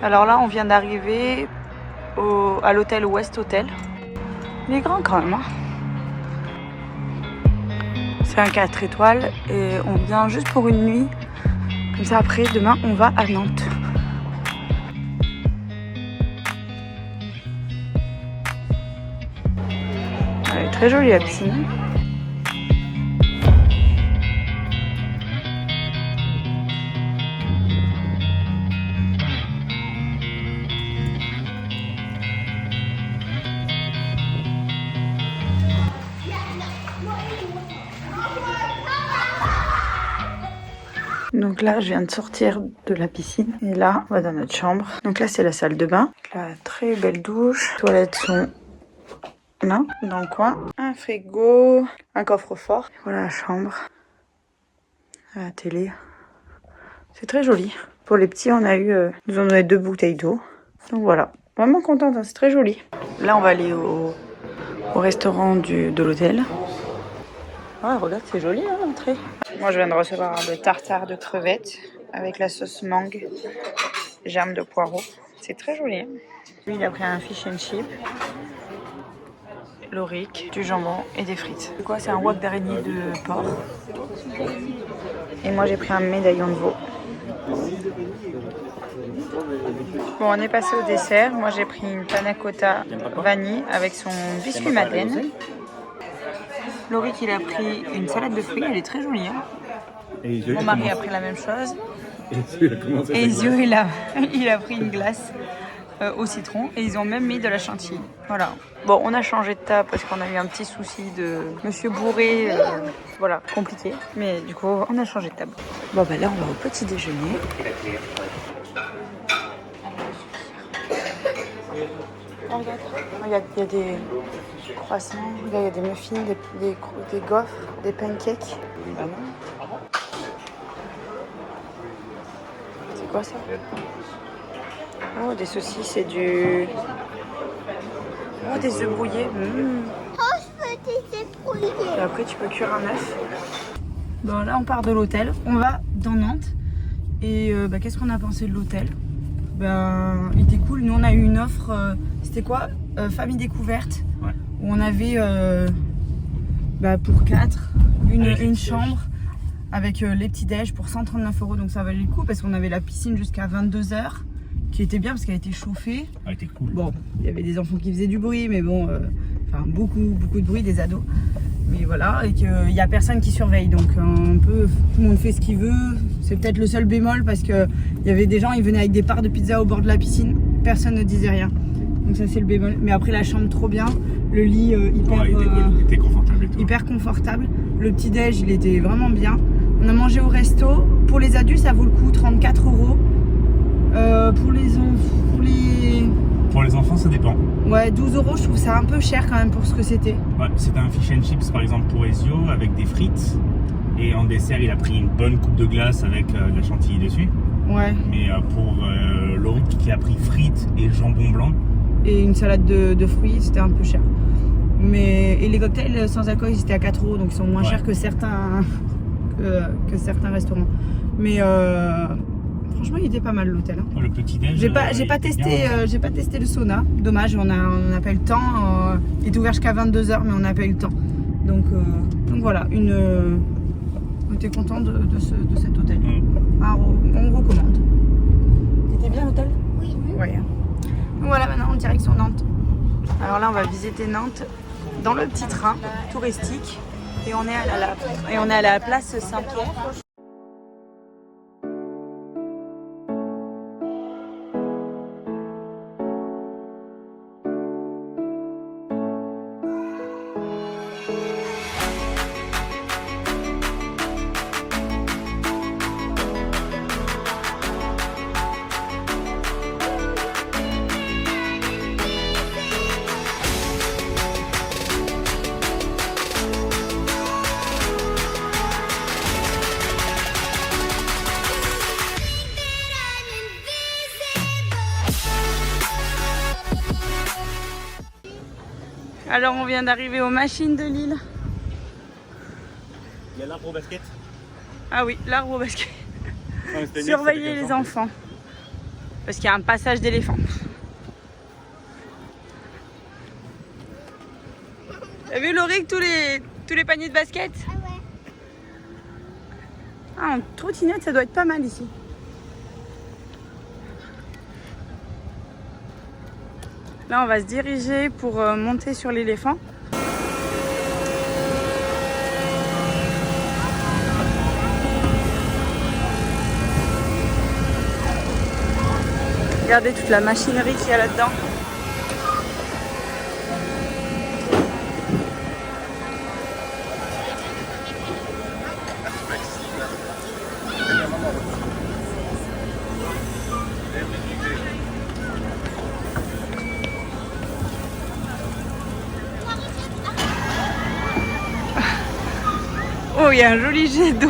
Alors là, on vient d'arriver à l'hôtel West Hotel. Il est grand quand même. Hein. C'est un 4 étoiles et on vient juste pour une nuit. Comme ça, après, demain, on va à Nantes. Elle est très jolie la piscine. Donc là, je viens de sortir de la piscine. Et là, on va dans notre chambre. Donc là, c'est la salle de bain. La très belle douche. Les toilettes sont là, dans le coin. Un frigo, un coffre-fort. Voilà la chambre. La télé. C'est très joli. Pour les petits, on a eu, nous en avons 2 bouteilles d'eau. Donc voilà. Vraiment contente, hein, c'est très joli. Là, on va aller au restaurant de l'hôtel. Ouais, regarde, c'est joli hein, l'entrée. Moi, je viens de recevoir le tartare de crevettes avec la sauce mangue, germe de poireau. C'est très joli. Hein. Lui, il a pris un fish and chip, l'oric, du jambon et des frites. C'est quoi? C'est un wok d'araignée de porc. Et moi, j'ai pris un médaillon de veau. Bon, on est passé au dessert. Moi, j'ai pris une panna cotta vanille avec son biscuit madeleine. Laurie, il a pris une salade de fruits, elle est très jolie. Hein. Mon mari a pris la même chose. Et Zio, il a pris une glace au citron et ils ont même mis de la chantilly. Voilà. Bon, on a changé de table parce qu'on a eu un petit souci de monsieur bourré. Voilà, compliqué. Mais du coup, on a changé de table. Bon, bah là, on va au petit déjeuner. Oh, regarde, il y a des croissants, il y a des muffins, des gaufres, des pancakes. Ah non. C'est quoi ça? Oh, des saucisses et du... Oh, des œufs brouillés. Oh, je veux des œufs brouillés. Et après, tu peux cuire un œuf. Bon, là, on part de l'hôtel. On va dans Nantes. Et qu'est-ce qu'on a pensé de l'hôtel? Il était cool. Nous, on a eu une offre... c'était quoi? Famille découverte. Ouais. Où on avait pour 4 une chambre avec les petits déj pour 139 €. Donc ça valait le coup parce qu'on avait la piscine jusqu'à 22 h qui était bien parce qu'elle était chauffée. Elle était cool. Bon, il y avait des enfants qui faisaient du bruit, mais bon, beaucoup de bruit, des ados. Mais voilà, et qu'il n'y a personne qui surveille. Donc tout le monde fait ce qu'il veut. C'est peut-être le seul bémol parce qu'il y avait des gens, ils venaient avec des parts de pizza au bord de la piscine. Personne ne disait rien. Donc ça c'est le bémol. Mais après la chambre trop bien. Le lit il était confortable et tout. Hyper confortable. Le petit déj il était vraiment bien. On a mangé au resto. Pour les adultes ça vaut le coup, 34 €. Pour les enfants ça dépend. Ouais, 12 € je trouve ça un peu cher quand même pour ce que c'était. Ouais, c'était un fish and chips par exemple pour Ezio avec des frites. Et en dessert il a pris une bonne coupe de glace avec de la chantilly dessus. Ouais. Mais pour Laurie qui a pris frites et jambon blanc. Et une salade de fruits, c'était un peu cher. Et les cocktails sans alcool, ils étaient à 4 €, donc ils sont moins chers que certains restaurants. Mais franchement, il était pas mal l'hôtel. Hein. Le petit déj. J'ai pas testé le sauna. Dommage, on n'a pas eu le temps. Il est ouvert jusqu'à 22 h, mais on n'a pas eu le temps. Donc voilà, on était content de cet hôtel. On recommande. C'était bien l'hôtel? Oui. Ouais. Donc voilà, maintenant en direction Nantes. Alors là, on va visiter Nantes dans le petit train touristique et on est à la place Saint-Pierre. Alors on vient d'arriver aux machines de Lille. Il y a l'arbre au basket. Ah oui, l'arbre au basket. Surveillez les enfants. Parce qu'il y a un passage d'éléphant. T'as vu Laurie, tous les paniers de basket? Ah ouais. Ah, en trottinette, ça doit être pas mal ici. Là, on va se diriger pour monter sur l'éléphant. Regardez toute la machinerie qu'il y a là-dedans. Oh, il y a un joli jet d'eau.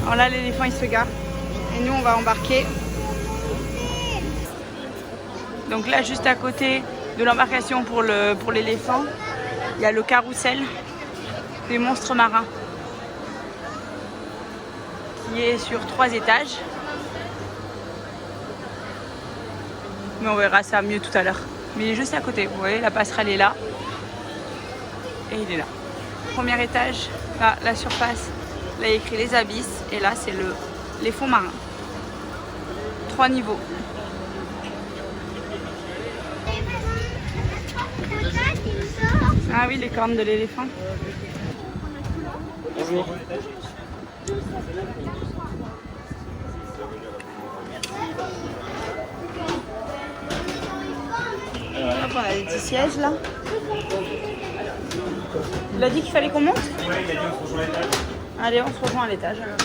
Alors là, l'éléphant il se gare et nous on va embarquer. Donc là, juste à côté de l'embarcation pour l'éléphant, il y a le carrousel des monstres marins qui est sur 3 étages. Mais on verra ça mieux tout à l'heure. Mais il est juste à côté. Vous voyez, la passerelle est là. Et il est là. Premier étage, là, la surface. Là, il y a écrit les abysses. Et là, c'est les fonds marins. 3 niveaux. Ah oui, les cornes de l'éléphant. Bonjour. Hop, on a des petits sièges là. Il a dit qu'il fallait qu'on monte? Oui, il a dit on se rejoint à l'étage. Allez, on se rejoint à l'étage alors.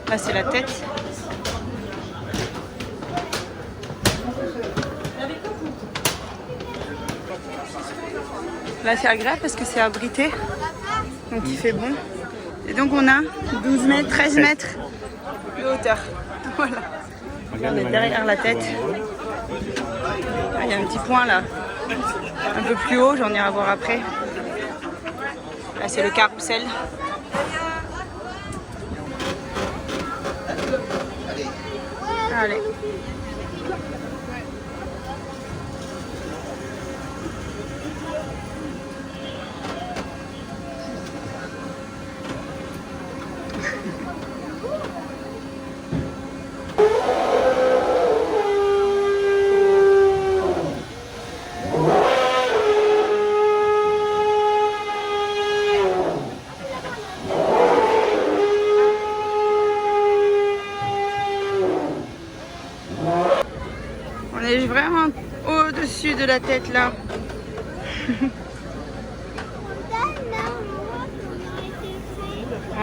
Là, c'est la tête. Là, c'est agréable parce que c'est abrité. Donc, il fait bon. Et donc, on a 12 mètres, 13 mètres de hauteur. Voilà. On est derrière la tête. Ah, il y a un petit point là. Un peu plus haut, j'en ai à voir après. Là, c'est le carrousel. Allez. On est vraiment au-dessus de la tête là.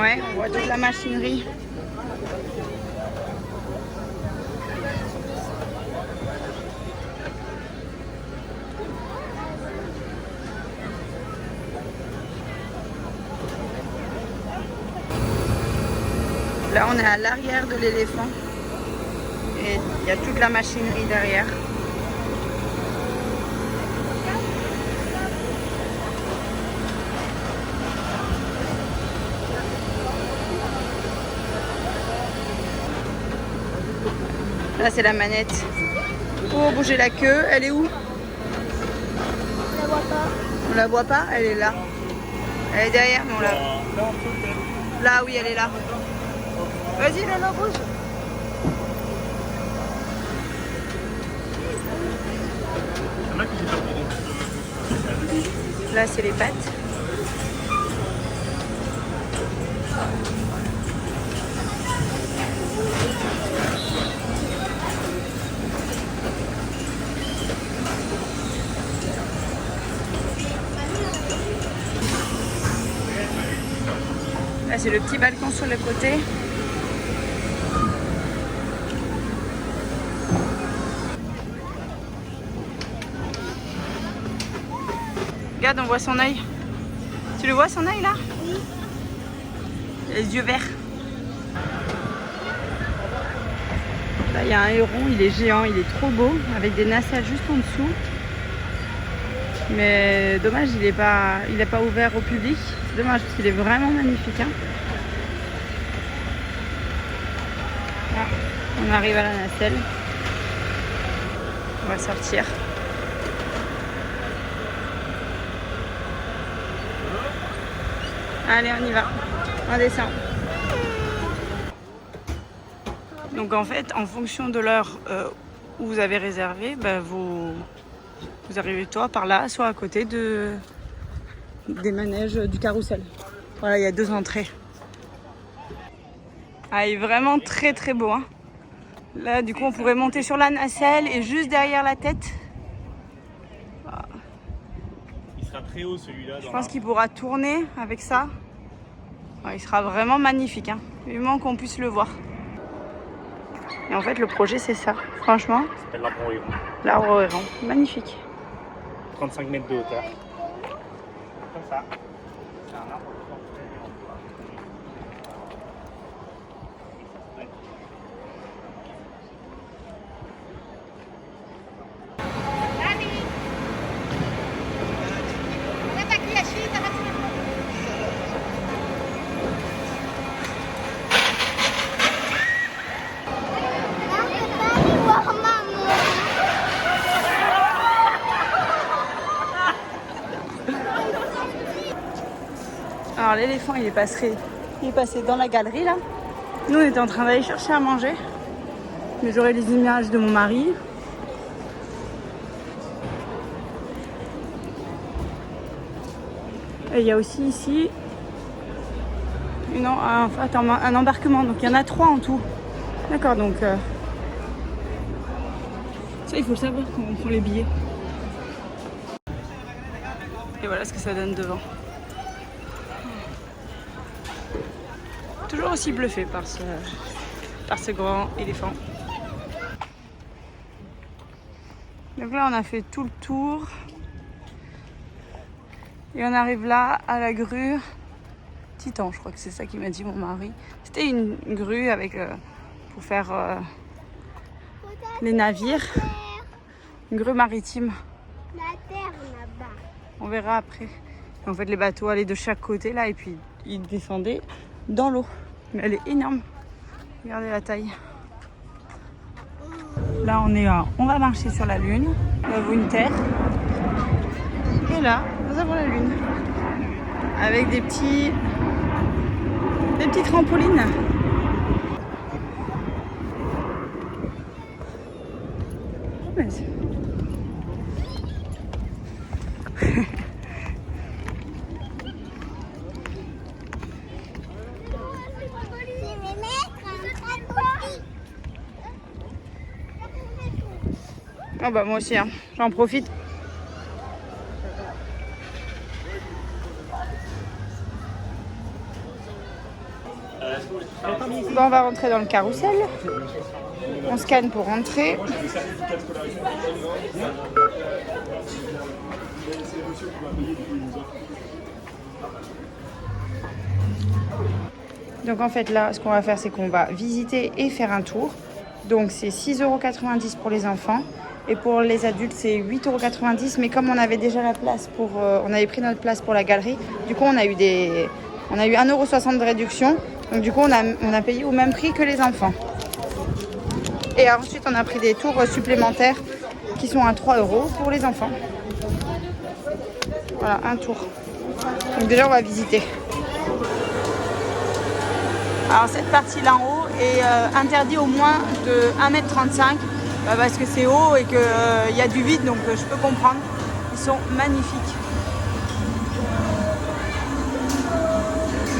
Ouais, on voit toute la machinerie. Là, on est à l'arrière de l'éléphant. Et il y a toute la machinerie derrière. Là, c'est la manette pour bouger la queue. Elle est où? On la voit pas. On la voit pas? Elle est là. Elle est derrière, mais on la... Là, oui, elle est là. Vas-y, Lolo, bouge. Là, c'est les pattes. Là, c'est le petit balcon sur le côté. Regarde, on voit son œil. Tu le vois, son œil là? Oui. Il a les yeux verts. Là, il y a un héron, il est géant, il est trop beau, avec des nacelles juste en dessous. Mais dommage, il n'est pas ouvert au public. C'est dommage parce qu'il est vraiment magnifique. Hein. Là, on arrive à la nacelle. On va sortir. Allez, on y va. On descend. Donc en fait, en fonction de l'heure où vous avez réservé, bah, vous arrivez soit par là, soit à côté des manèges du carrousel. Voilà, il y a 2 entrées. Ah, il est vraiment très très beau. Hein. Là, du coup, on pourrait monter sur la nacelle et juste derrière la tête. Il sera très haut celui-là. Je pense qu'il pourra tourner avec ça. Ouais, il sera vraiment magnifique. Hein. Vivement qu'on puisse le voir. Et en fait, le projet, c'est ça. Franchement. Ça s'appelle l'arbre au héron. L'arbre au héron. Magnifique. 35 mètres de hauteur. Comme ça. C'est un arbre. Alors l'éléphant il est passé dans la galerie là. Nous on était en train d'aller chercher à manger. Mais j'aurai les images de mon mari. Et il y a aussi ici un embarquement. Donc il y en a 3 en tout. D'accord, donc ça il faut le savoir quand on prend les billets. Et voilà ce que ça donne devant. Toujours aussi bluffé par ce grand éléphant. Donc là on a fait tout le tour. Et on arrive là à la grue Titan, je crois que c'est ça qu'il m'a dit mon mari. C'était une grue avec pour faire les navires. Une grue maritime. La terre là-bas. On verra après. Et en fait les bateaux allaient de chaque côté là et puis ils descendaient dans l'eau. Mais elle est énorme. Regardez la taille. Là on va marcher sur la lune. Nous avons une terre. Et là nous avons la lune. Avec des petites trampolines. Ah bah moi aussi, hein. J'en profite. Bon, on va rentrer dans le carrousel. On scanne pour rentrer. Donc en fait là, ce qu'on va faire, c'est qu'on va visiter et faire un tour. Donc c'est 6,90 € pour les enfants. Et pour les adultes, c'est 8,90 €. Mais comme on avait déjà la place on avait pris notre place pour la galerie, du coup on a eu 1,60 € de réduction. Donc du coup on a payé au même prix que les enfants. Et ensuite on a pris des tours supplémentaires qui sont à 3 € pour les enfants. Voilà, un tour. Donc déjà on va visiter. Alors cette partie là en haut est interdite au moins de 1,35 m. Parce que c'est haut et qu'il y a du vide, donc je peux comprendre. Ils sont magnifiques.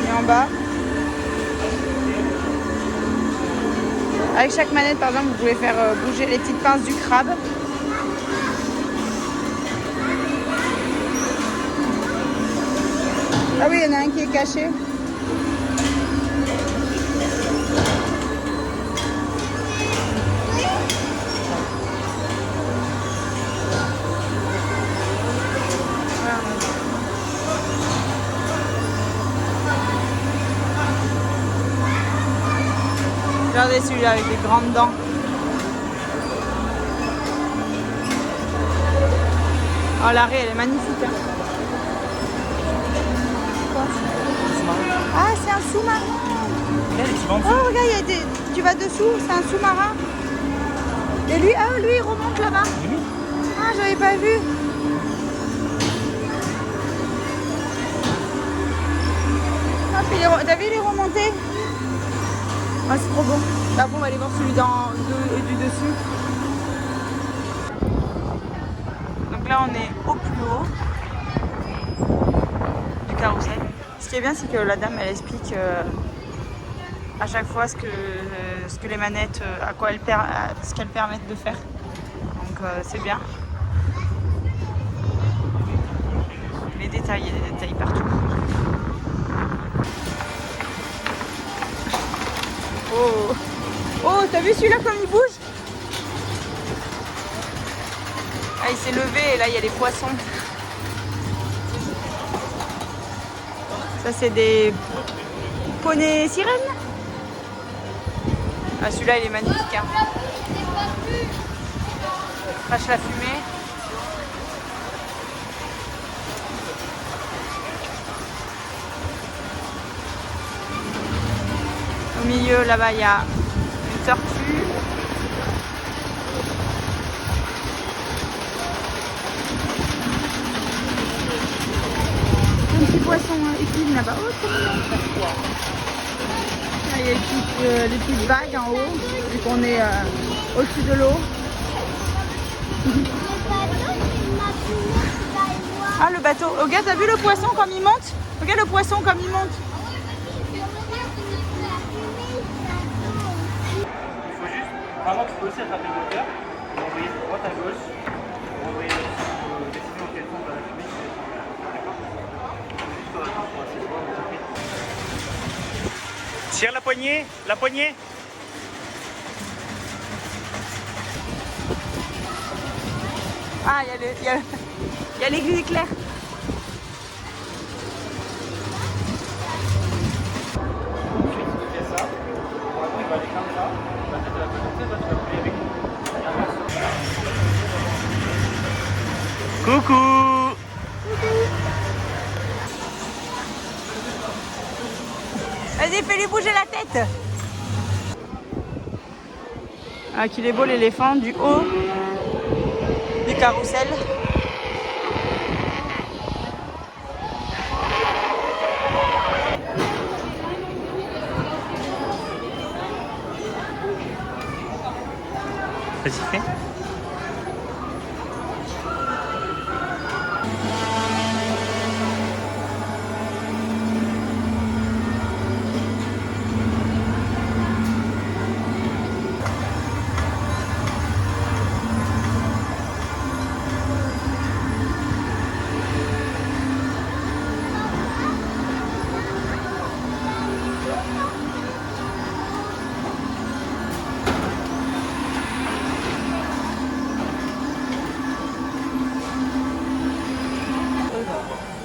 Et en bas, avec chaque manette, par exemple, vous pouvez faire bouger les petites pinces du crabe. Ah oui, il y en a un qui est caché. Regardez celui-là avec les grandes dents. Oh, l'arrêt, elle est magnifique. Hein. Ah, c'est un sous-marin. Oh, regarde, il y a des... tu vas dessous, c'est un sous-marin. Et lui, ah, lui, il remonte là-bas. Ah, j'avais pas vu. T'as vu, il est remonté. Ah, c'est trop beau. Là, on va aller voir celui du dessus. Donc là, on est au plus haut du carrousel. Ce qui est bien, c'est que la dame, elle explique à chaque fois ce que les manettes, ce qu'elles permettent de faire. Donc c'est bien. Les détails, il y a des détails partout. Oh, oh, t'as vu celui-là comme il bouge? Ah, il s'est levé et là il y a les poissons. Ça c'est des poneys sirènes. Ah, celui-là il est magnifique. Hein. Crache la fumée. Au milieu là-bas il y a une tortue. Un petit poisson épine là-bas. Oh, trop mignon. Ah, il y a les petites vagues en haut, vu qu'on est au-dessus de l'eau. Ah, le bateau. Regarde, t'as vu le poisson comme il monte? Regarde le poisson comme il monte. Vraiment, tu peux aussi attraper le moteur, envoyer de droite à gauche, envoyer décider en quel sens va la fumée, d'accord. Tire la poignée, la poignée. Ah, il y a l'église éclair. Coucou. Vas-y, fais-lui bouger la tête. Ah, qu'il est beau l'éléphant du haut du carrousel. Vas-y, fais.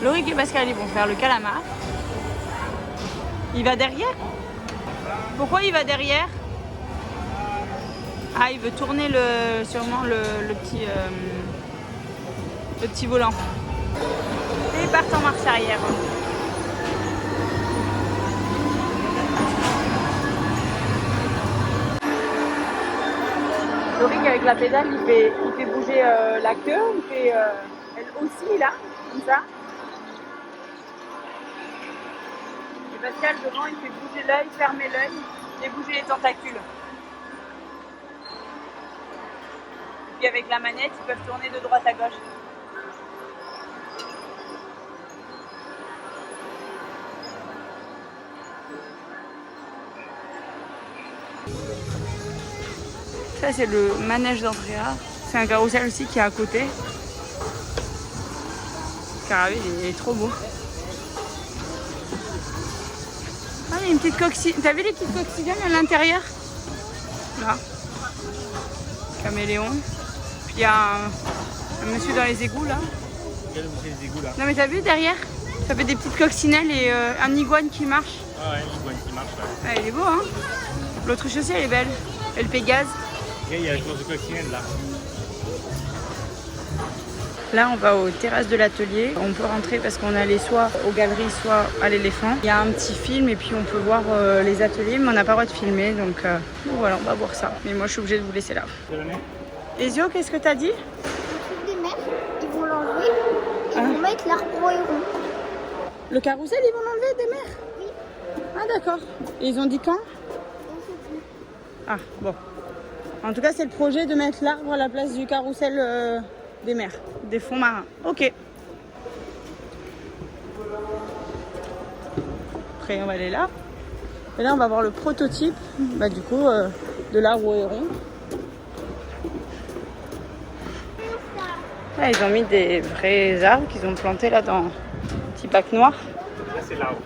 Loïc et Pascal, ils vont faire le calamar. Il va derrière? Pourquoi il va derrière? Ah, il veut tourner sûrement le petit volant. Et ils partent en marche arrière. Loïc avec la pédale, il fait bouger la queue, il fait elle aussi là, comme ça. Et Pascal devant, il fait bouger l'œil, fermer l'œil et bouger les tentacules. Et puis avec la manette, ils peuvent tourner de droite à gauche. Ça c'est le manège d'Andrea. C'est un carrousel aussi qui est à côté. Car il est trop beau. Ah, il y a une petite coccinelle. T'as vu les petites coccinelles à l'intérieur? Là. Caméléon. Puis il y a un monsieur dans les égouts là. Quel monsieur des égouts là? Non mais t'as vu derrière? Ça fait des petites coccinelles et un iguane qui marche. Ah ouais, l'iguane qui marche. Ouais. Ah, il est beau hein. L'autruche aussi elle est belle. Et le Pégase. Il y a la course de coccinelle là. Là, on va aux terrasses de l'atelier. On peut rentrer parce qu'on est allé soit aux galeries, soit à l'éléphant. Il y a un petit film et puis on peut voir les ateliers, mais on n'a pas le droit de filmer. Donc voilà, on va voir ça. Mais moi, je suis obligée de vous laisser là. Ezio, qu'est-ce que t'as dit? Le truc des mers, ils vont l'enlever et ils vont mettre l'arbre au héron. Le carrousel, ils vont l'enlever des mers? Oui. Ah d'accord. Et ils ont dit quand? Ah bon. En tout cas, c'est le projet de mettre l'arbre à la place du carrousel des mers, des fonds marins. Ok. Après, on va aller là. Et là, on va voir le prototype, du coup, de l'arbre au héron. Là, ils ont mis des vrais arbres qu'ils ont plantés là dans un petit bac noir. Là, c'est l'arbre.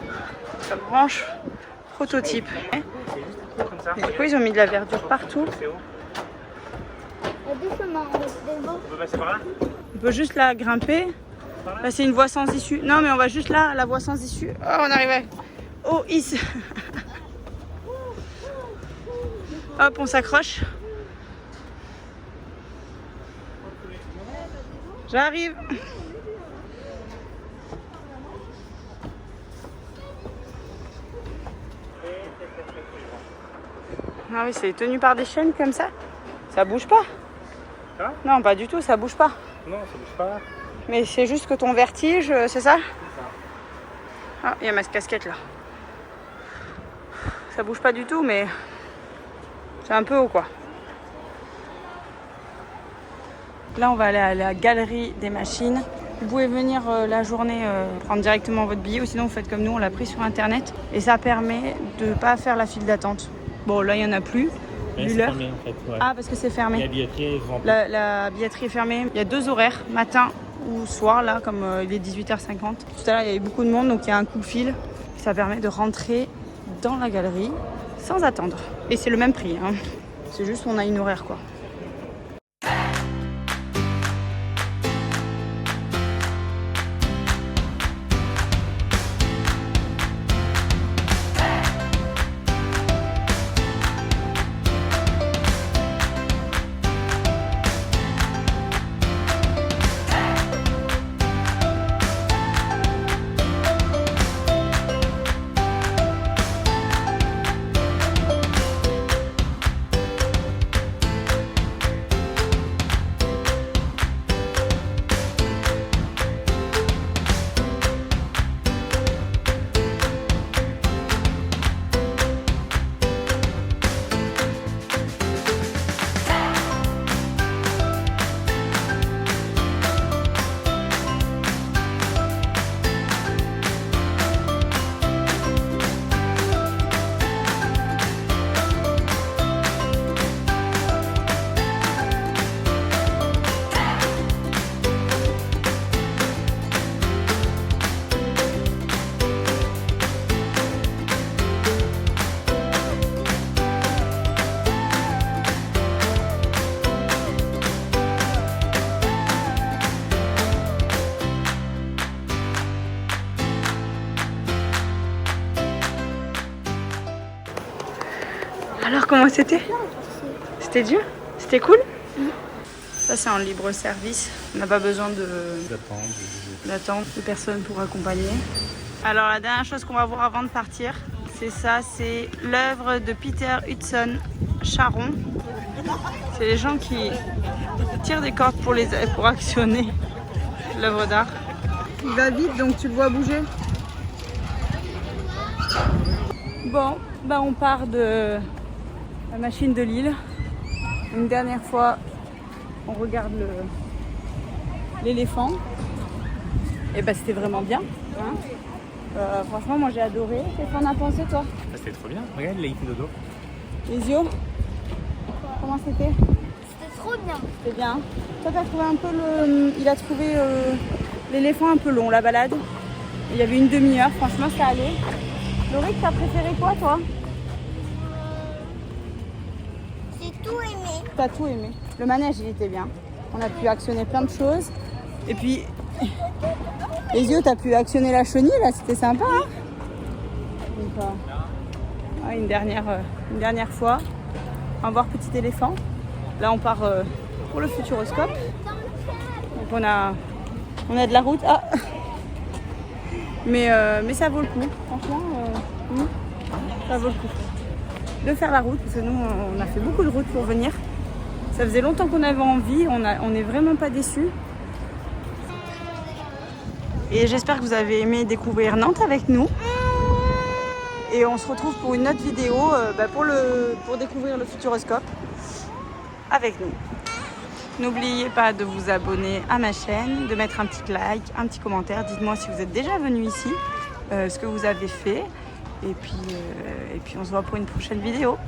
Sa branche prototype. Et du coup, ils ont mis de la verdure partout. C'est haut. Il y a deux chemins. On peut passer par là? On peut juste la grimper. Là, c'est une voie sans issue. Non, mais on va juste là, la voie sans issue. Oh, on arrive. Oh, is. Hop, on s'accroche. J'arrive. Ah oui, c'est tenu par des chaînes comme ça. Ça bouge pas. Ça va? Non, pas du tout, ça bouge pas. Non, ça bouge pas. Mais c'est juste que ton vertige, c'est ça? Ah, il y a ma casquette là. Ça bouge pas du tout, mais c'est un peu haut quoi. Là, on va aller à la galerie des machines. Vous pouvez venir la journée prendre directement votre billet ou sinon vous faites comme nous, on l'a pris sur internet et ça permet de ne pas faire la file d'attente. Bon, là, il n'y en a plus. Ouais, c'est fermé en fait. Ouais. Ah, parce que c'est fermé. La billetterie est remplie. La billetterie est fermée. Il y a 2 horaires, matin ou soir, là, comme il est 18h50. Tout à l'heure, il y avait beaucoup de monde, donc il y a un coup de fil. Ça permet de rentrer dans la galerie sans attendre. Et c'est le même prix, hein. C'est juste qu'on a une horaire, quoi. Alors, comment c'était? C'était dur? C'était cool? Ça, c'est en libre service. On n'a pas besoin d'attendre de personne pour accompagner. Alors, la dernière chose qu'on va voir avant de partir, c'est ça, c'est l'œuvre de Peter Hudson Charon. C'est les gens qui tirent des cordes pour actionner l'œuvre d'art. Il va vite, donc tu le vois bouger. Bon, on part de la machine de Lille. Une dernière fois, on regarde l'éléphant. Et c'était vraiment bien. Hein, franchement, moi j'ai adoré. Qu'est-ce que t'en as pensé, toi? C'était trop bien. Regarde, il a fait dodo. Ezio, comment c'était? C'était trop bien. C'était bien. Toi, t'as trouvé un peu il a trouvé l'éléphant un peu long, la balade. Il y avait une demi-heure, franchement, ça allait. Laurie, t'as préféré quoi, toi? J'ai tout aimé. T'as tout aimé. Le manège, il était bien. On a pu actionner plein de choses. Et puis, Ezio, t'as pu actionner la chenille, là, c'était sympa, hein? Donc, une dernière fois. On va voir petit éléphant. Là, on part pour le Futuroscope. Donc, on a On a de la route. Ah. Mais ça vaut le coup. Franchement, ça vaut le coup de faire la route. Parce que nous, on a fait beaucoup de route pour venir. Ça faisait longtemps qu'on avait envie. On n'est vraiment pas déçus. Et j'espère que vous avez aimé découvrir Nantes avec nous. Et on se retrouve pour une autre vidéo pour découvrir le Futuroscope avec nous. N'oubliez pas de vous abonner à ma chaîne, de mettre un petit like, un petit commentaire. Dites-moi si vous êtes déjà venu ici, ce que vous avez fait. Et puis on se voit pour une prochaine vidéo.